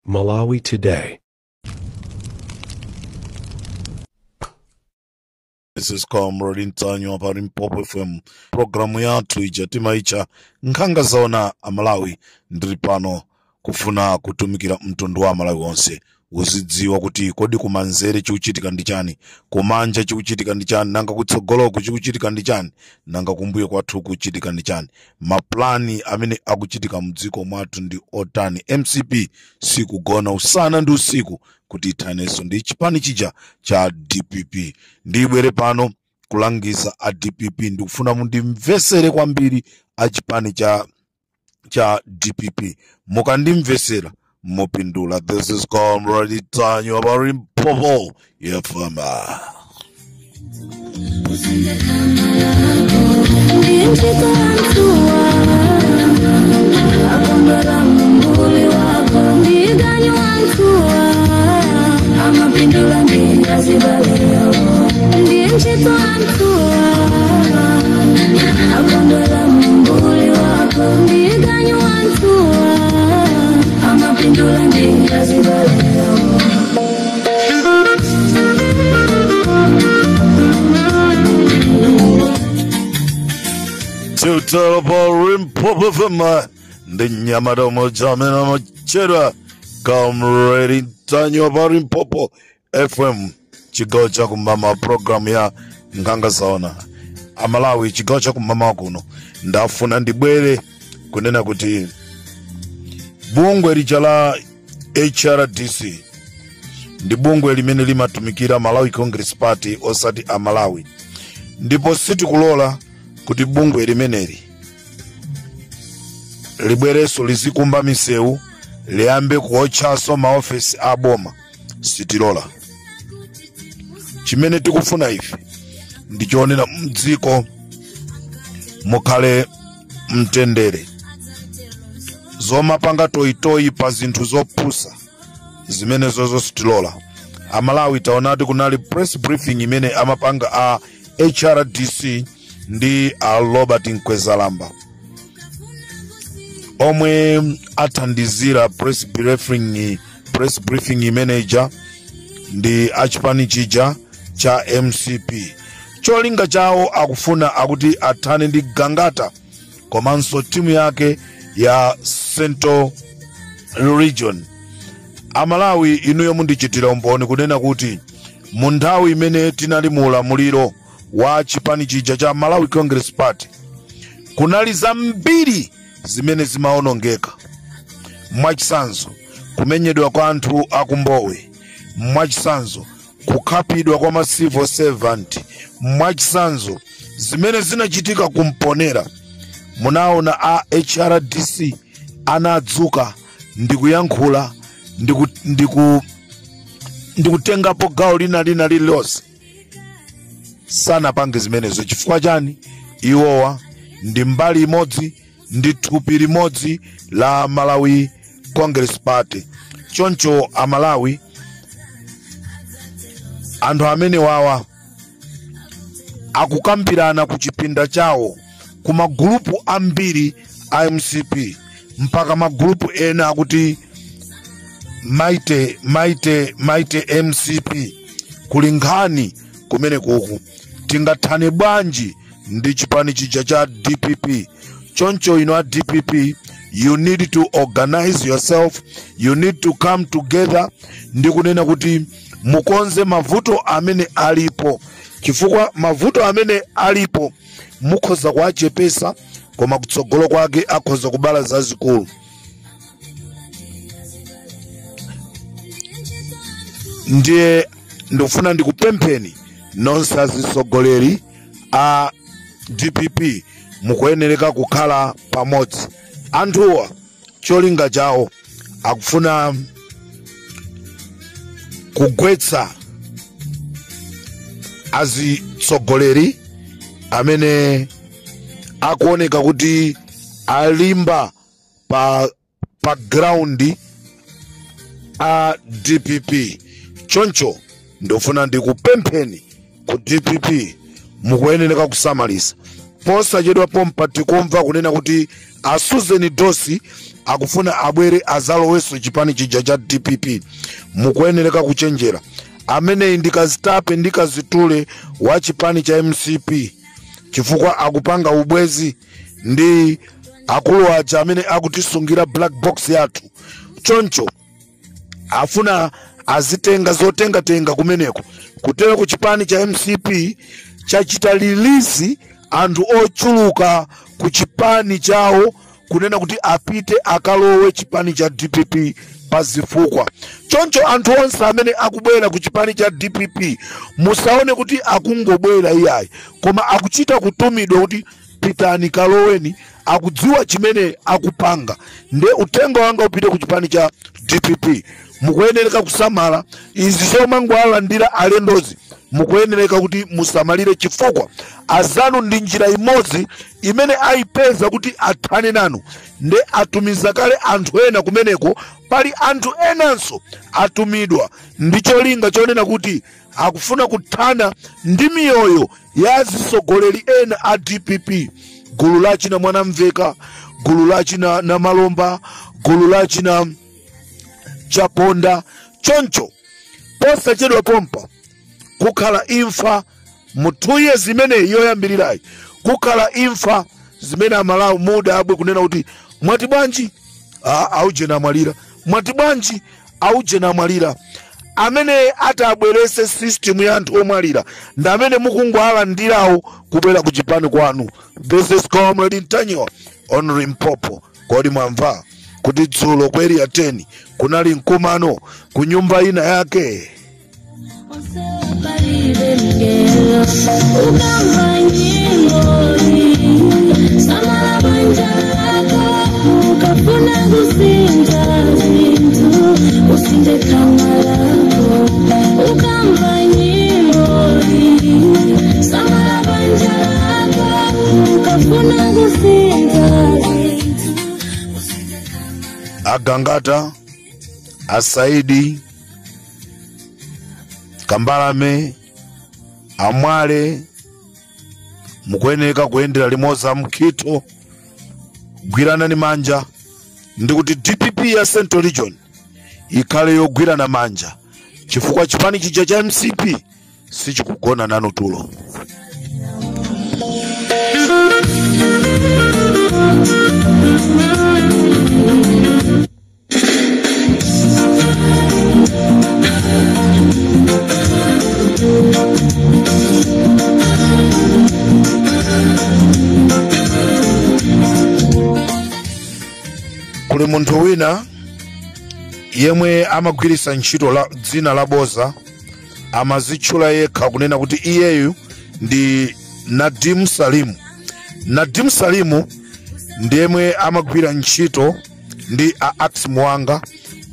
Malawi Today. This is Comrade Ntanyo about Limpopo FM. Programu yathu ijatima icha nkhanga zaona Amalawi ndiri pano kufuna kutumikira mtundu wa Malawi wonse. Uzidziwa kuti kodi kumanzere chikuchitika ndi chani, kumanja chikuchitika ndi chani, nanga kutsogoloko chikuchitika ndi chani, nanga kumbuyo kwathu kuchitika ndi chani. Maplani amene akuchitika mdziko mwathu ndi otani. MCP sikugona usana ndi usiku kuti ithaneso ndi chipani chija cha DPP. Ndibwere pano kulangiza a DPP ndikufuna mundimvesere kwambiri a chipani cha DPP. Mukandimvesera mupindula. This is Comrade Ntanyo about Limpopo FM. Total about Limpopo FM. The Nyamado Mojamena Machera. Comrade Ntanyo about Limpopo FM. Chigocha kumama program ya Nkanga Zaona Amalawi. Chigocha kumama kuno ndafuna ndibwere kunena kuti bungwe lichala HRDC ndi bungwe limene limatumikira Malawi Congress Party osati Amalawi, ndipo sitikulola kuti bungwe limeneli libwereso lizikumba misewu liyambe kuotchaso maofesi a boma. Sitilola. Chimene tikufuna ife ndichionera mdziko mukhale mtendere. Zomapanga toyitoyi pa zinthu zopusa zimene zozo sitilola. Amalawi taonati kunali press briefing imene amapanga a HRDC ndi a Robert Nkwezalamba omwe athandizira press briefing manager ndi achipani chija cha MCP. Cholinga chawo akufuna akuti athane ndi Gangata komanso timu yake ya Central Region. Amalawi inuyo mundichitira umboni kunena kuti mu nthawi imene tinali mu ulamuliro wa chipani chija cha Malawi Congress Party kunali zambiri zimene zimaonongeka. Mwachisanzo kumenyedwa kwa anthu akumbowe, mwachisanzo kukhapidwa kwa civil servant, mwachisanzo zimene zinachitika kumponera. Munaona a HRDC anadzuka ndikuyankhula ndikutengapo gawo lina lililonse. Sana pange zimenezo. Chifukwa chani? Iwowa ndi mbali imodzi ndi thupi limodzi la Malawi Congress Party. Choncho Amalawi anthu amene wawa akukambirana ku chipinda chawo ku magulupu ambiri a MCP mpaka magulupu ena akuti maite MCP kulinkhani kumene kuku tingathane bwanji ndi chipani chija cha DPP. Choncho ino a DPP, you need to organize yourself, you need to come together. Ndi kunena kuti mukonze mavuto amene alipo, chifukwa mavuto amene alipo mukhoza kuachepesa koma kutsogolo kwake akhoza kubala zazikulu. Ndiye ndofuna ndikupempheni nonse azisogoleri a DPP mukuyenereka kukhala pamodzi. Anthuwa cholinga chawo akufuna kugwetsa azitsogoleri amene akuoneka kuti alimba pa ground a DPP. Choncho ndofuna ndikupempheni ku DPP mukuyenereka kusamalisa posachedwa pompa tikumva kunena kuti a Susan Dosi akufuna abwere azaloweso chipani chija cha DPP mukuyenereka kuchenjera. Amene ndikazitape ndikazitule wa chipani cha MCP chifukwa akupanga ubwezi ndi akulu aja amene akutisungira black box yathu. Choncho afuna azitenga zotenga kumeneko kutera ku chipani cha MCP chachita lilizi anthu ochuluka ku chipani chawo kunena kuti apite akalowe chipani cha DPP pazifukwa. Choncho anthu onse amene akubwera ku chipani cha DPP musaone kuti akungobwera iyayi, koma akuchita kutumidwa kuti pitani kaloweni, akudziwa chimene akupanga. Nde utenga wanga upite ku chipani cha DPP. Mukuyenereka kusamala izi zomangwalandira alendozi, mukuyenereka kuti musamalire chifukwa azanu ndi njira imodzi imene aipeza kuti athane nanu. Nde atumiza kale anthu ena kumeneko, pali anthu enanso atumidwa ndi cholinga chonena kuti akufuna kuthana ndi miyoyo ya zisogoleri ena a DPP. Gulu lachina Mwanamveka, gulu lachina Namalomba, gulu lachina Chaponda. Choncho posachedwa pompa kukhala imfa mu 2 years zimene yoyambirirayi, kukhala imfa zimene amalawi muda abwe kunena kuti mwati bwanji auje namwalira, mwati bwanji auje namwalira. Amene atabwerese system ya anthu omwalira ndi amene mukungwalandirawo kubwera ku chipani kwanu. This is Comrade Ntanyiwa on Limpopo. Kodi mwamva kuti dzulo ku area 10 kunali mkumano ku nyumba ina yake. Agangata, Asaidi, Kambalame, Amwale, mukuyenereka kuyendera limodzi mkito gwirana ni manja. Ndikuti DPP ya Central Region ikhale yogwirana manja chifukwa chipani chija cha MCP sichikugona nanu tulo. Kuli munthu wina yemwe amagwirisa ntchito la dzina la boza, amazitchula yekha kunena kuti iyeyu ndi Nadim Salimu. Nadim Salimu ndiyemwe amagwira ntchito ndi Ax Mwanga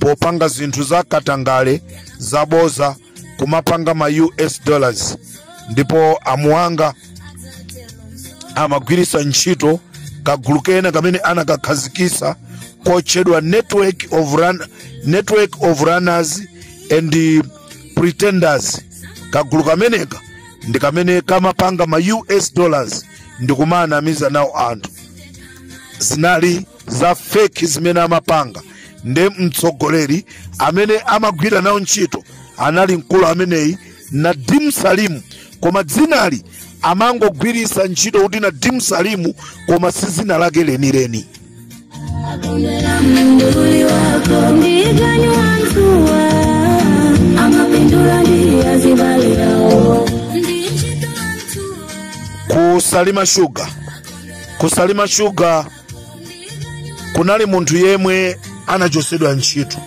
popanga zinthu za katangale za boza kumapanga ma US dollars, ndipo Amwanga amagwirisa ntchito kagulu kena kamene anakakhazikisa kochedwa network of runners and pretenders. Kagulu kameneka ndi kamene kamapanga ma US dollars ndikumanamiza nawo anthu. Zinali za fake zimene amapanga. Nde mtsogoleri amene amagwira nawo ntchito anali mkulu ameneyi Nadim Salimu, koma dzinali amangogwirisa ntchito kuti Nadim Salimu koma si zina lake lenileni. Kusalima Sugar kunali munthu yemwe anachosedwa ntchito.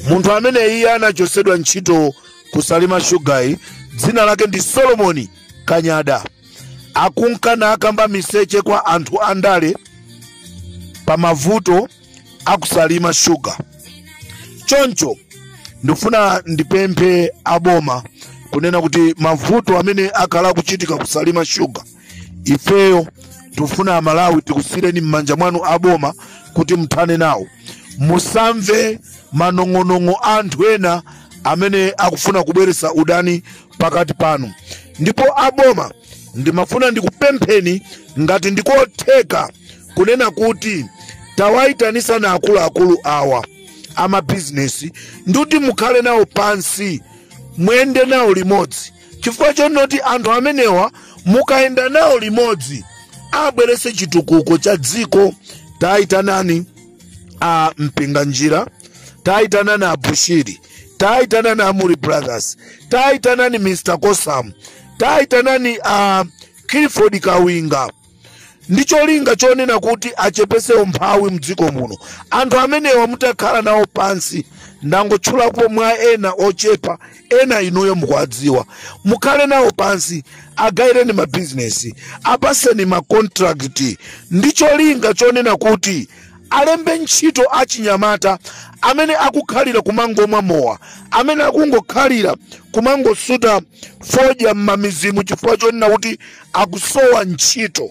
Munthu amene iye anachosedwa ntchito kusalima Sugar dzina lake ndi Solomon Kanyada. Akunkana akamba miseche kwa anthu andale pa mavuto akusalima Sugar. Choncho ndifuna ndipemphe aboma kunena kuti mavuto amene akhala kuchitika kusalima Sugar, ifeyo tufuna Malawi tikusireni mmanja mwanu aboma kuti mthane nawo. Musamve manong'onong'o anthu ena amene akufuna kubweresa udani pakati panu. Ndipo aboma ndimafuna ndikupempheni ngati ndikotheka kunena kuti tawaitanisa na akulu awa ama business nduti mukhale nawo pansi mwende nawo limodzi chifukwa chonoti anthu amenewa mukaenda nawo limodzi abwerese chitukuko cha dziko. Taitanani Mpinganjira, taitanani Abushiri, taitanani Amuri Brothers, taitanani Mr. Kosam, taitanani Clifford Kawinga. Ndicho linga chonena kuti achepese umphawi mdziko muno. Anthu amenewa mutakhala nawo pansi ndangotchulapo mwa ena ochepa, ena inuyo mukwadziwa. Mukhale nawo pansi, agaireni ma business, apaseni ma contract. Ndicho linga chonena kuti alembe ntchito achinyamata amene akukhalira kumangomwa mowa, amene akungokhalira kumangosuta fodya m'mamizimu chifukwa chonena kuti akusowa ntchito.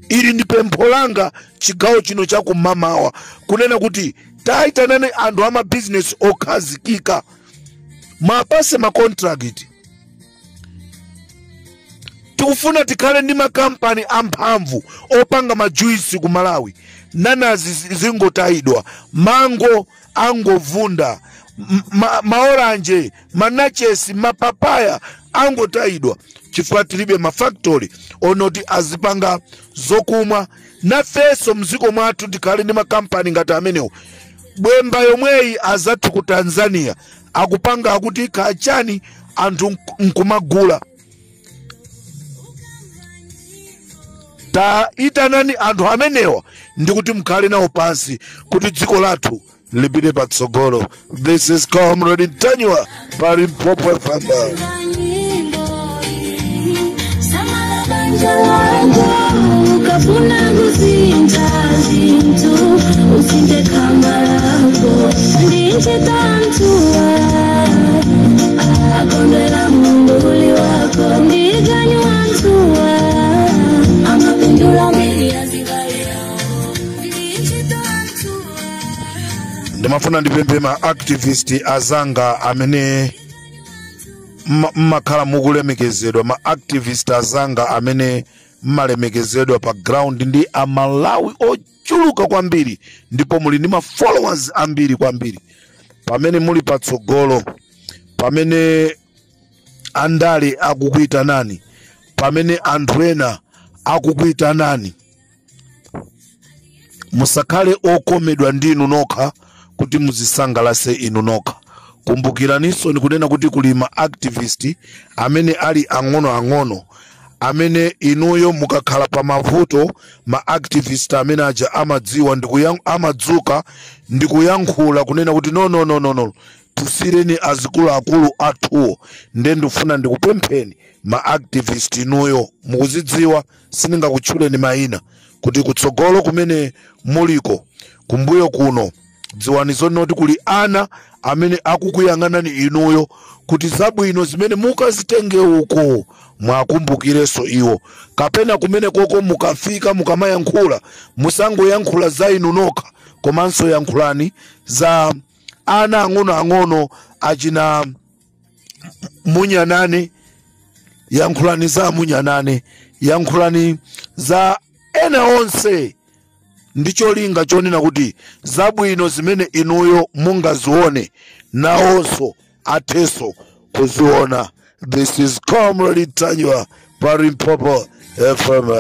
Ili ndi pempho langa chigawo chino chakumamawa kunena kuti taitanani anthu ama business okhazikika, mapase ma contract. Tikufuna tikhale ndi makampani amphamvu opanga majuisi ku Malawi. Nanazi zingotayidwa, mango angovunda, maoranje, manachesi, mapapaya angotayidwa chifukwa tilibe mafactory onoti azipanga zokumwa. Nafeso mziko mwathu tikhale ndi makampani ngati amenewo. Bwemba yomweyi azathu ku Tanzania akupanga akuti kachani anthu nkumagula. Taitanani anthu amenewa ndikuti mukhale nawo pansi kuti dziko lathu lipite patsogolo. This is Comrade Ntanywa pa Limpopo FM. Ukafuna kuzinja zintu usinde kamarako ndinje tantua akondela munduli wako ndiganywa ntua amapindula mbili azigalea ndinje tantua. Ndimafuna ndipemphe ma activist azanga amene mmakhala mukulemekezedwa, ma activist azanga amene mmalemekezedwa pa ground ndi Amalawi ochuluka kwambiri, ndipo muli ndi ma followers ambiri kwambiri. Pamene muli patsogolo, pamene andale akukuitanani, pamene anthu ena akukuitanani, musakhale okomedwa ndinu nokha kuti muzisangalase inu nokha. Kumbukiraninso nikunena kuti kuli ma activist amene ali ang'ono amene inuyo mukakhala pa mavuto, ma activist amene aja amadziwa amadzuka ndikuyankhula kunena kuti no tusireni akulu athuwo. Nde ndifuna ndikupempheni ma activist inuyo mukuzidziwa, sindingakutchuleni mayina, kuti kutsogolo kumene muliko kumbuyo kuno dziwani zonoti kuli ana amene akukuyang'anani inuyo kuti zabwino zimene mukazitenge uko mwakumbukireso iwo. Kapena kumene koko mukafika mukamayankhula musangoyankhula za inu nokha, komanso yankhulani za ana ang'ono achina Munyanane, yankhulani za Munyanane, yankhulani za ena onse. Ndicho linga chonena kuti zabwino zimene inuyo mungazione nawonso atheso kuziona. This is Comrade Ntanywa pa Limpopo FM.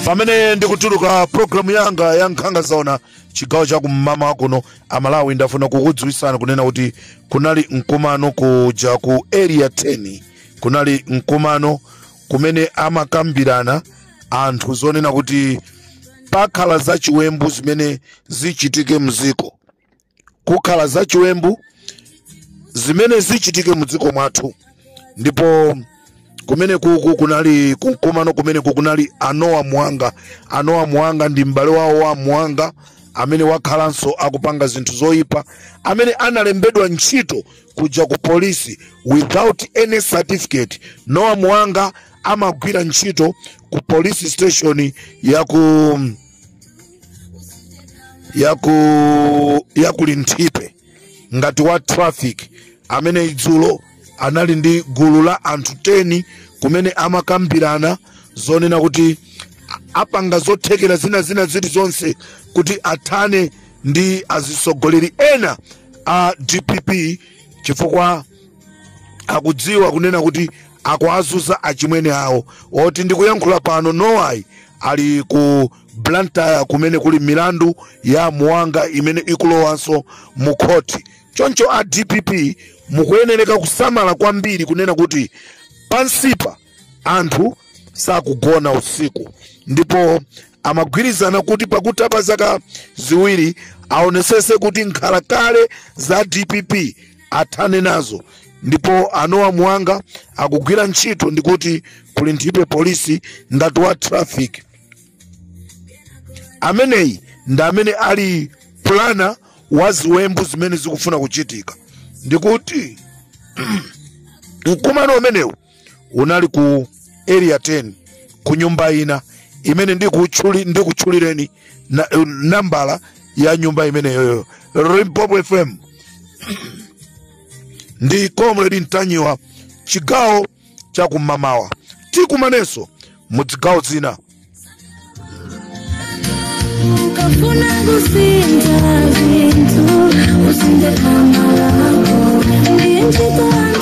Pamene ndikutuluka programu yanga yankhanga zaona chigawo cha kumama kuno Amalawi, ndafuna kukudziwisani kunena kuti kunali mkumano kuja ku area 10. Kunali mkumano kumene amakambirana anthu zonena kuti pakhala za chiwembu zimene zichitike mziko, kukhala za chiwembu zimene zichitike mziko mwathu. Ndipo kumene kunali kumkumano kumene kunali Anoa Muhanga. Anoa Muhanga ndi m'bale wawo wa Muhanga amene wakhalanso akupanga zinthu zoyipa, amene analembedwa ntchito kuja ku polisi without any certificate. Noa Muhanga amagwira ntchito ku police station yaku Linthipe ngati wa traffic, amene idzulo anali ndi gulu la anthu 10 kumene amakambirana zonena kuti apanga zothekera zina zili zonse kuti athane ndi azisogoleri ena a DPP chifukwa akudziwa kunena kuti akuazuza achimwene awo. Oti ndikuyankhula pano Noai ali ku Blantyre kumene kuli milandu ya Muwanga imene ikulowanso mu khoti. Choncho a DPP mukuyenereka kusamala kwambiri kunena kuti pansipa anthu sakugona usiku, ndipo amagwirizana kuti pakutapa zaka ziwiri aonesese kuti nkhalakale za DPP athane nazo. Ndipo anowa Muwanga akugwira ntchito ndikuti kuli nthipe polisi ngati wa traffic. Ameneyi ndi amene ali plana wa ziwembu zimene zikufuna kuchitika. Ndikuti mkumano umenewu unali ku area 10 ku nyumba ina imene ndikutchulireni nambala ya nyumba imene yoyo. Limpopo FM ndi Comrade Ntanyiwa chigawo cha kumamawa. Tikumaneso mudzigawo zina. Ukafuna kusinza zintu usinde kama lako ndi nchito